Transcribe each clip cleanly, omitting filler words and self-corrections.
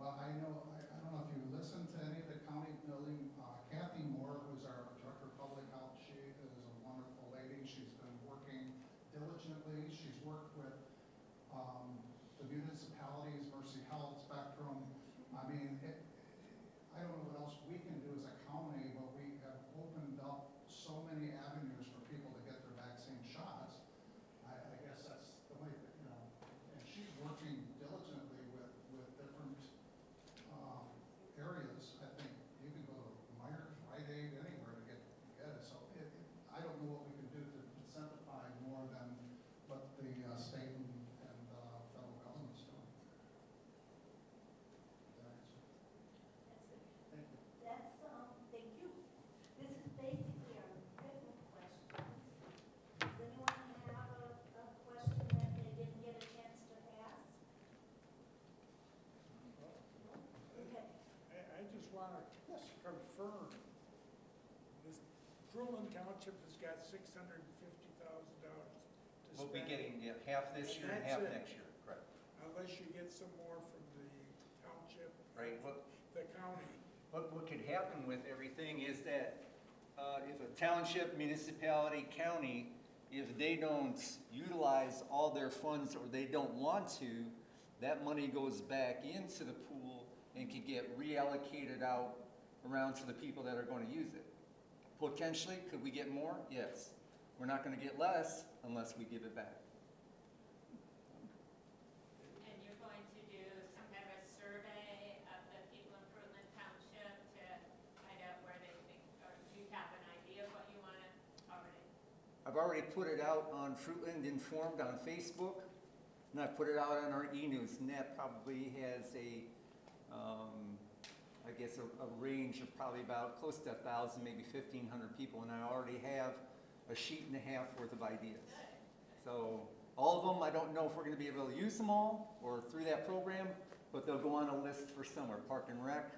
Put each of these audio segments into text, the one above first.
Well, I know, I don't know if you listened to any of the county building, Kathy Moore, who's our director of public health, she is a wonderful lady. She's been working diligently. She's worked with the municipalities, Mercy Health, Spectrum. I mean, I don't know what else we can do as a county, but we have opened up so many avenues for people to get their vaccine shots. I guess that's the way that, you know, and she's working diligently with different areas. I think you can go to Myers, Rite Aid, anywhere to get it. So I don't know what we can do to incentivize more than what the state and federal government's doing. Did I answer? Thank you. That's, thank you. This is basically our written questions. Does anyone have a question that they didn't get a chance to ask? Okay. I just want to confirm, this Fruitland Township has got $650,000 to We'll be spend. getting half this year and That's half it. next year, correct? Unless you get some more from the township. Right, The county. what could happen with everything is that if a township, municipality, county, if they don't utilize all their funds or they don't want to, that money goes back into the pool and can get reallocated out around to the people that are going to use it. Potentially, could we get more? Yes. We're not going to get less unless we give it back. And you're going to do some kind of a survey of the people in Fruitland Township to find out where they think, or do you have an idea of what you want to already? I've already put it out on Fruitland Informed on Facebook, and I put it out on our e-news, and that probably has I guess a range of probably about close to 1,000, maybe 1,500 people, and I already have a sheet and a half worth of ideas. So all of them, I don't know if we're going to be able to use them all or through that program, but they'll go on a list for somewhere, Park and Rec,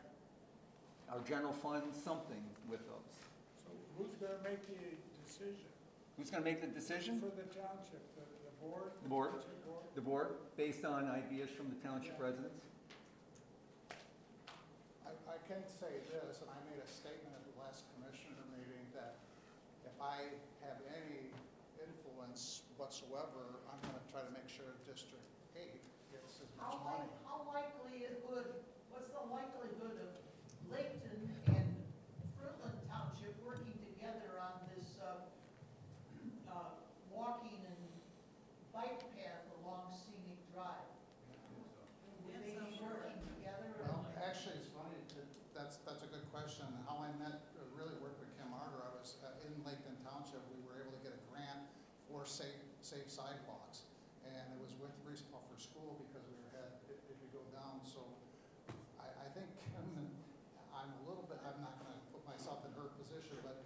our general fund, something with those. So who's going to make the decision? Who's going to make the decision? For the township, the board? The board. Township board? The board, based on ideas from the township residents. I can say this, and I made a statement at the last commissioner meeting that if I have any influence whatsoever, I'm going to try to make sure District 8 gets as much money. How likely it would, what's the likelihood of Layton and Fruitland Township working together on this walking and bike path along Scenic Drive? Would they be working together? Well, actually, it's funny, that's a good question. How I really worked with Kim Arter, I was in Lakeland Township, we were able to get a grant for safe sidewalks. And it was with Reese Puffer School because we had, if you go down, so I think Kim, I'm a little bit, I'm not gonna put myself in her position, but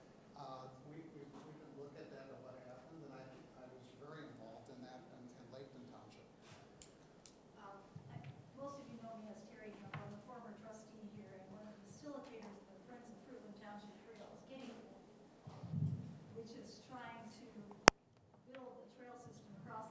we can look at that and what happened, and I was very involved in that in Lakeland Township. Most of you know me as Terry Kemp. I'm a former trustee here and one of the facilitators of the Friends of Fruitland Township Trails, which is trying to build a trail system across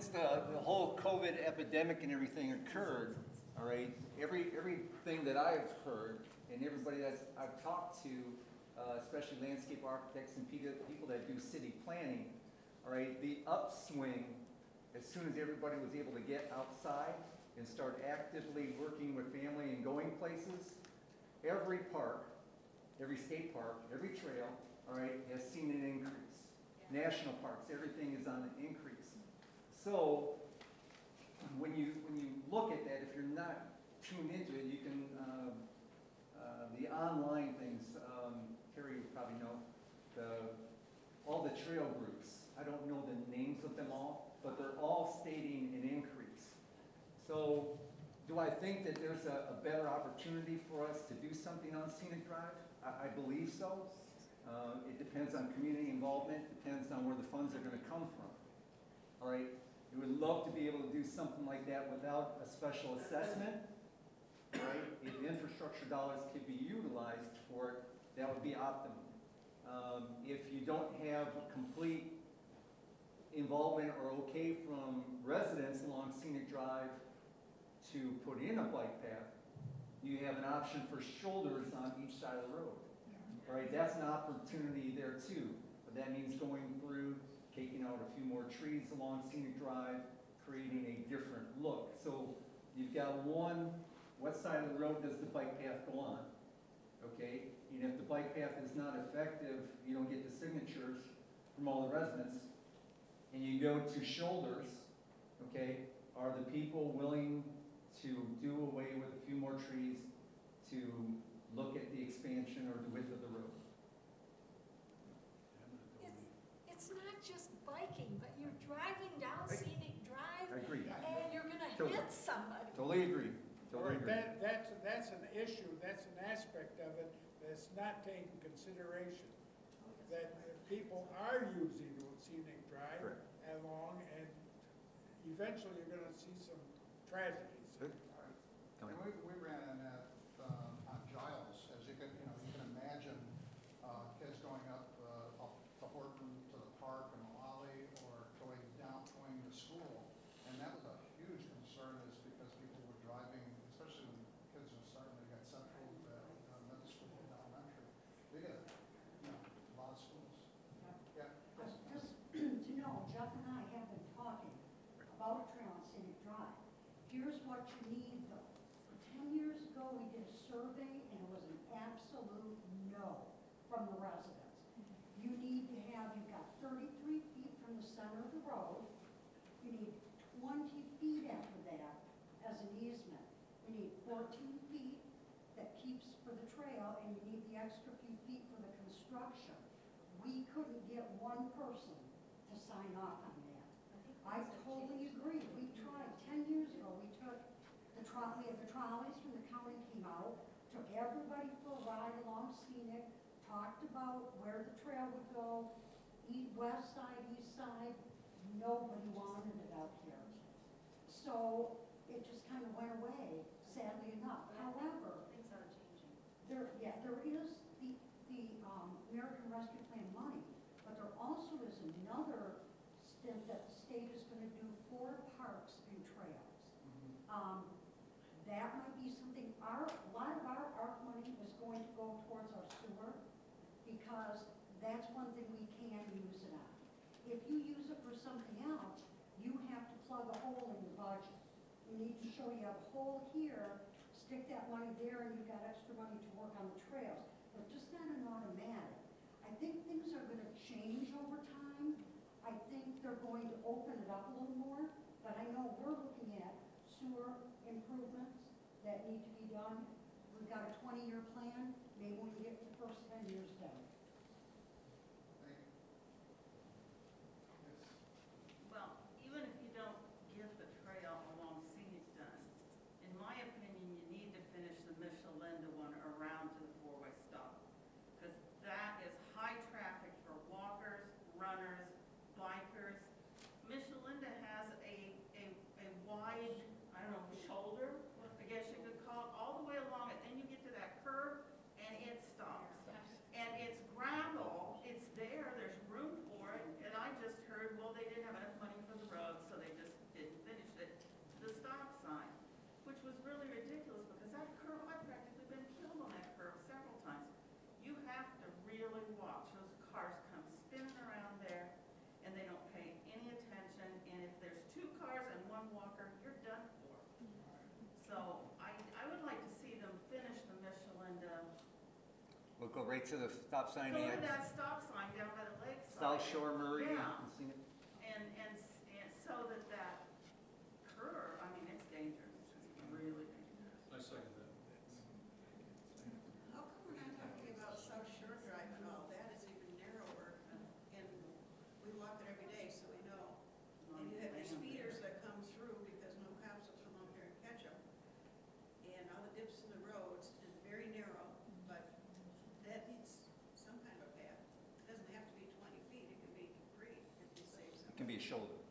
since the whole COVID epidemic and everything occurred, all right, everything that I've heard and everybody that I've talked to, especially landscape architects and people that do city planning, all right, the upswing, as soon as everybody was able to get outside and start actively working with family and going places, every park, every state park, every trail, all right, has seen an increase. National parks, everything is on an increase. So when you look at that, if you're not tuned into it, you can, the online things, Terry would probably know, all the trail groups. I don't know the names of them all, but they're all stating an increase. So do I think that there's a better opportunity for us to do something on Scenic Drive? I believe so. It depends on community involvement, depends on where the funds are gonna come from. All right, we would love to be able to do something like that without a special assessment. Right, if infrastructure dollars could be utilized for it, that would be optimum. If you don't have complete involvement or okay from residents along Scenic Drive to put in a bike path, you have an option for shoulders on each side of the road. All right, that's an opportunity there too, but that means going through, taking out a few more trees along Scenic Drive, creating a different look. So you've got what side of the road does the bike path go on? Okay, and if the bike path is not effective, you don't get the signatures from all the residents, and you go to shoulders, okay, are the people willing to do away with a few more trees to look at the expansion or the width of the road? It's not just biking, but you're driving down Right. Scenic Drive I agree. and you're gonna Totally. hit somebody. Totally agree. All Totally right, agree. that's an issue, that's an aspect of it that's not taken consideration. That people are using Scenic Drive Correct. along, and eventually you're gonna see some tragedies. Good. And we ran in that, on Giles, as you can imagine, kids going up to Horton, to the park in Lolly, or going to school. And that was a huge concern, is because people were driving, especially when kids are starting to get central, middle school and elementary. We get, a lot of schools. Yeah. yes. Just to know, Jeff and I have been talking about a trail on Scenic Drive. Here's what you need though. 10 years ago, we did a survey and it was an absolute no from the residents. You need to have, you've got 33 feet from the center of the road. You need 20 feet after that as an easement. You need 14 feet that keeps for the trail, and you need the extra few feet for the construction. We couldn't get one person to sign off on that. I totally agree. We tried, 10 years ago, we took we had the trolleys from the county came out, took everybody for a ride along Scenic, talked about where the trail would go, west side, east side. Nobody wanted it out here. So it just kind of went away, sadly enough. However, Things are changing. there is the American Rescue Plan money, but there also is another stint that the state is going to do for parks and trails. That might be something, a lot of our ARC money is going to go towards our sewer, because that's one thing we can use it on. If you use it for something else, you have to plug a hole in your budget. You need to show you have a hole here, stick that money there, and you've got extra money to work on the trails. But just not an automatic. I think things are gonna change over time. I think they're going to open it up a little more, but I know we're looking at sewer improvements that need to be done. We've got a 20-year plan, maybe we can get the first 10 years done. Thank you. Yes. Well, even if you don't get the trail along Scenic done, in my opinion, you need to finish the Michelinda one around to the four-way stop. Because that is high traffic for walkers, runners, bikers. Michelinda has a wide, I don't know, shoulder, I guess you could call it, all the way along it. Then you get to that curve and it stops. And it's We'll go right to the stop sign Go to at that stop sign down by the lakeside. South Shore Murray. Yeah. and see it. And so that curve, I mean, it's dangerous, it's really dangerous. I second that. How come we're not talking about South Shore Drive and all? That is even narrower, and we walk it every day, so we know. And you have these speeders that come through because no cops will come out here and catch them. And all the dips in the roads is very narrow, but that needs some kind of a path. It doesn't have to be 20 feet, it can be 3 if you save some. It can be a shoulder.